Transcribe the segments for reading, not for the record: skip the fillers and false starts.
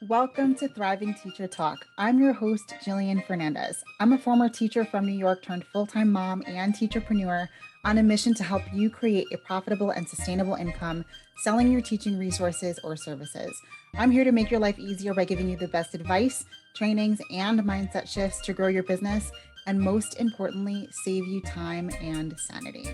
Welcome to Thriving Teacher Talk. I'm your host, Jillian Fernandez. I'm a former teacher from New York turned full-time mom and teacherpreneur on a mission to help you create a profitable and sustainable income selling your teaching resources or services. I'm here to make your life easier by giving you the best advice, trainings, and mindset shifts to grow your business, and most importantly, save you time and sanity.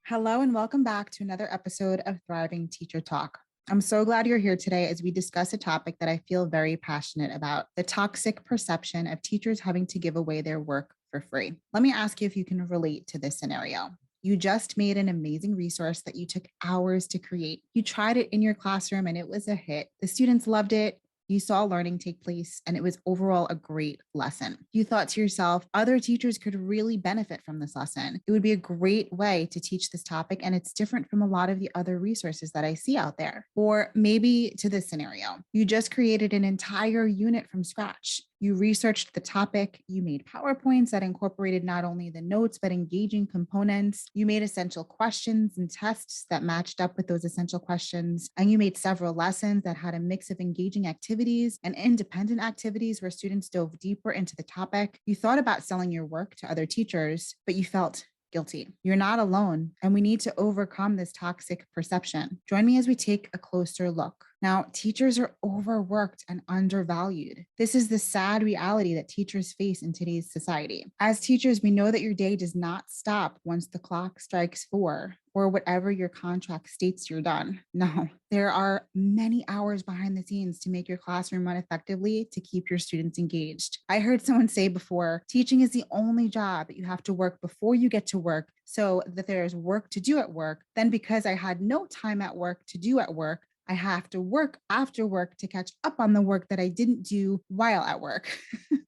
Hello, and welcome back to another episode of Thriving Teacher Talk. I'm so glad you're here today as we discuss a topic that I feel very passionate about, the toxic perception of teachers having to give away their work for free. Let me ask you if you can relate to this scenario. You just made an amazing resource that you took hours to create. You tried it in your classroom and it was a hit. The students loved it. You saw learning take place, and it was overall a great lesson. You thought to yourself, other teachers could really benefit from this lesson. It would be a great way to teach this topic, and it's different from a lot of the other resources that I see out there. Or maybe to this scenario, you just created an entire unit from scratch. You researched the topic, you made PowerPoints that incorporated not only the notes, but engaging components. You made essential questions and tests that matched up with those essential questions. And you made several lessons that had a mix of engaging activities and independent activities where students dove deeper into the topic. You thought about selling your work to other teachers, but you felt guilty. You're not alone, and we need to overcome this toxic perception. Join me as we take a closer look. Now, teachers are overworked and undervalued. This is the sad reality that teachers face in today's society. As teachers, we know that your day does not stop once the clock strikes 4 or whatever your contract states you're done. No, there are many hours behind the scenes to make your classroom run effectively to keep your students engaged. I heard someone say before, teaching is the only job that you have to work before you get to work so that there's work to do at work. Then because I had no time at work to do at work, I have to work after work to catch up on the work that I didn't do while at work.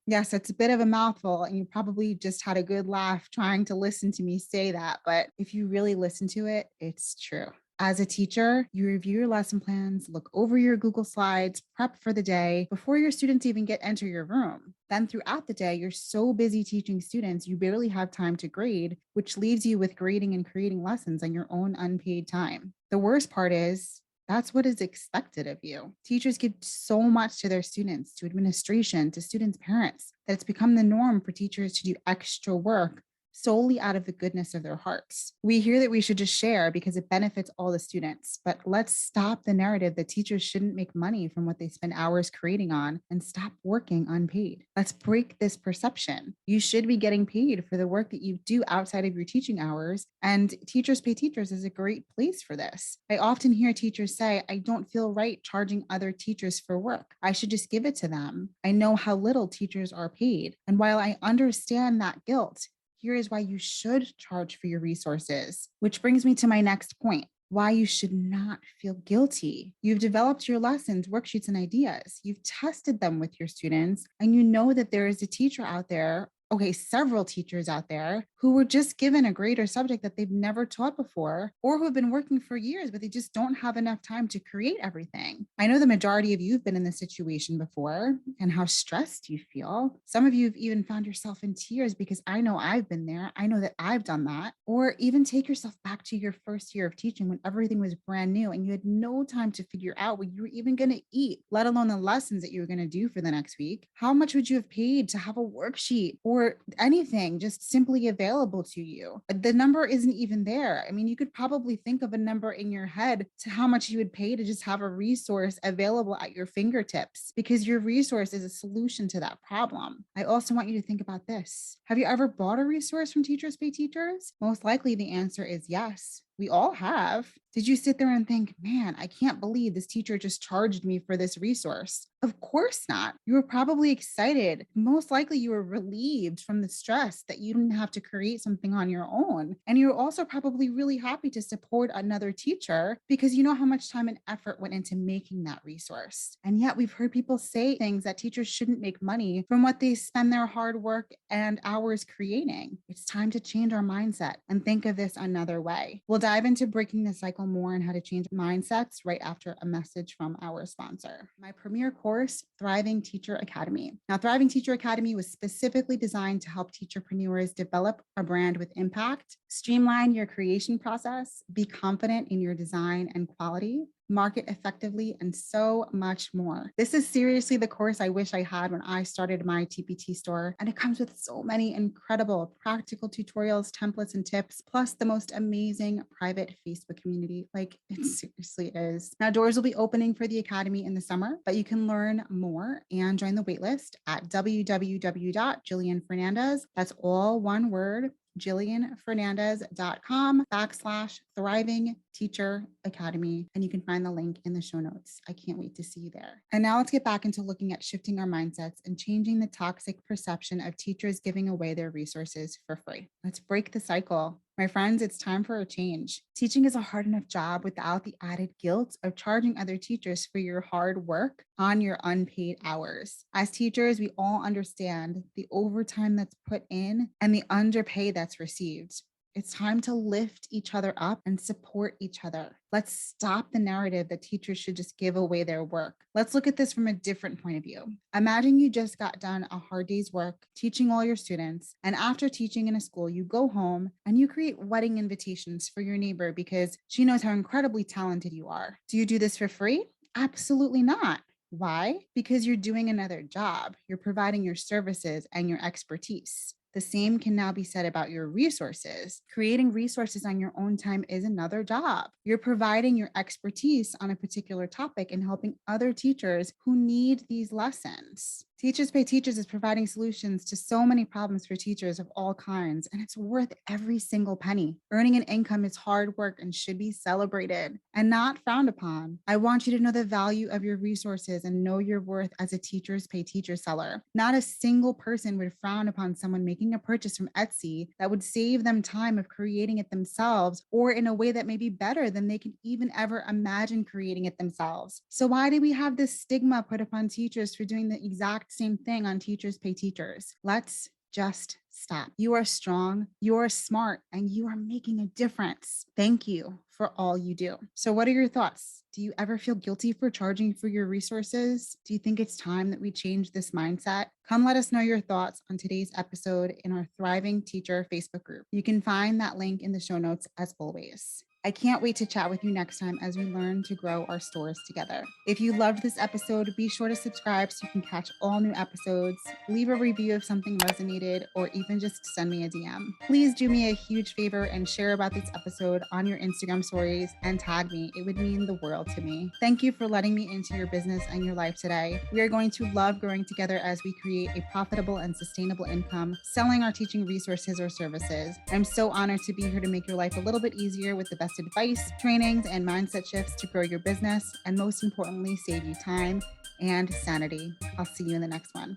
Yes, it's a bit of a mouthful, and you probably just had a good laugh trying to listen to me say that. But if you really listen to it, it's true. As a teacher, you review your lesson plans, look over your Google Slides, prep for the day before your students even enter your room. Then throughout the day, you're so busy teaching students, you barely have time to grade, which leaves you with grading and creating lessons on your own unpaid time. The worst part is, that's what is expected of you. Teachers give so much to their students, to administration, to students' parents, that it's become the norm for teachers to do extra work solely out of the goodness of their hearts. We hear that we should just share because it benefits all the students, but let's stop the narrative that teachers shouldn't make money from what they spend hours creating on and stop working unpaid. Let's break this perception. You should be getting paid for the work that you do outside of your teaching hours, and Teachers Pay Teachers is a great place for this. I often hear teachers say, I don't feel right charging other teachers for work. I should just give it to them. I know how little teachers are paid. And while I understand that guilt, here is why you should charge for your resources, which brings me to my next point. Why you should not feel guilty. You've developed your lessons, worksheets, and ideas. You've tested them with your students, and you know that there is a teacher out there, several teachers out there who were just given a grade or subject that they've never taught before, or who have been working for years, but they just don't have enough time to create everything. I know the majority of you have been in this situation before and how stressed you feel. Some of you have even found yourself in tears because I know I've been there. I know that I've done that. Or even take yourself back to your first year of teaching when everything was brand new and you had no time to figure out what you were even going to eat, let alone the lessons that you were going to do for the next week. How much would you have paid to have a worksheet or anything just simply available to you? The number isn't even there. I mean, you could probably think of a number in your head to how much you would pay to just have a resource available at your fingertips, because your resource is a solution to that problem. I also want you to think about this. Have you ever bought a resource from Teachers Pay Teachers? Most likely the answer is yes. We all have. Did you sit there and think, man, I can't believe this teacher just charged me for this resource? Of course not. You were probably excited. Most likely you were relieved from the stress that you didn't have to create something on your own. And you're also probably really happy to support another teacher because you know how much time and effort went into making that resource. And yet we've heard people say things that teachers shouldn't make money from what they spend their hard work and hours creating. It's time to change our mindset and think of this another way. We'll dive into breaking the cycle more and how to change mindsets right after a message from our sponsor. My premier course, Thriving Teacher Academy. Now, Thriving Teacher Academy was specifically designed to help teacherpreneurs develop a brand with impact, streamline your creation process, be confident in your design and quality, market effectively, and so much more. This is seriously the course I wish I had when I started my TPT store, and it comes with so many incredible practical tutorials, templates, and tips, plus the most amazing private Facebook community. Like, it seriously is. Now, doors will be opening for the Academy in the summer, but you can learn more and join the waitlist at www.jillianfernandez. That's all one word, jillianfernandez.com/thriving teacher academy. And you can find the link in the show notes. I can't wait to see you there. And now let's get back into looking at shifting our mindsets and changing the toxic perception of teachers giving away their resources for free. Let's break the cycle. My friends, it's time for a change. Teaching is a hard enough job without the added guilt of charging other teachers for your hard work on your unpaid hours. As teachers, we all understand the overtime that's put in and the underpay that's received. It's time to lift each other up and support each other. Let's stop the narrative that teachers should just give away their work. Let's look at this from a different point of view. Imagine you just got done a hard day's work teaching all your students, and after teaching in a school, you go home and you create wedding invitations for your neighbor because she knows how incredibly talented you are. Do you do this for free? Absolutely not. Why? Because you're doing another job. You're providing your services and your expertise. The same can now be said about your resources. Creating resources on your own time is another job. You're providing your expertise on a particular topic and helping other teachers who need these lessons. Teachers Pay Teachers is providing solutions to so many problems for teachers of all kinds, and it's worth every single penny. Earning an income is hard work and should be celebrated and not frowned upon. I want you to know the value of your resources and know your worth as a Teachers Pay Teacher seller. Not a single person would frown upon someone making a purchase from Etsy that would save them time of creating it themselves or in a way that may be better than they could even ever imagine creating it themselves. So why do we have this stigma put upon teachers for doing the exact same thing on Teachers Pay Teachers? Let's just stop. You are strong, you are smart, and you are making a difference. Thank you for all you do. So what are your thoughts? Do you ever feel guilty for charging for your resources? Do you think it's time that we change this mindset? Come let us know your thoughts on today's episode in our Thriving Teacher Facebook group. You can find that link in the show notes as always. I can't wait to chat with you next time as we learn to grow our stores together. If you loved this episode, be sure to subscribe so you can catch all new episodes, leave a review if something resonated, or even just send me a DM. Please do me a huge favor and share about this episode on your Instagram stories and tag me. It would mean the world to me. Thank you for letting me into your business and your life today. We are going to love growing together as we create a profitable and sustainable income, selling our teaching resources or services. I'm so honored to be here to make your life a little bit easier with the best advice, trainings, and mindset shifts to grow your business, and most importantly, save you time and sanity. I'll see you in the next one.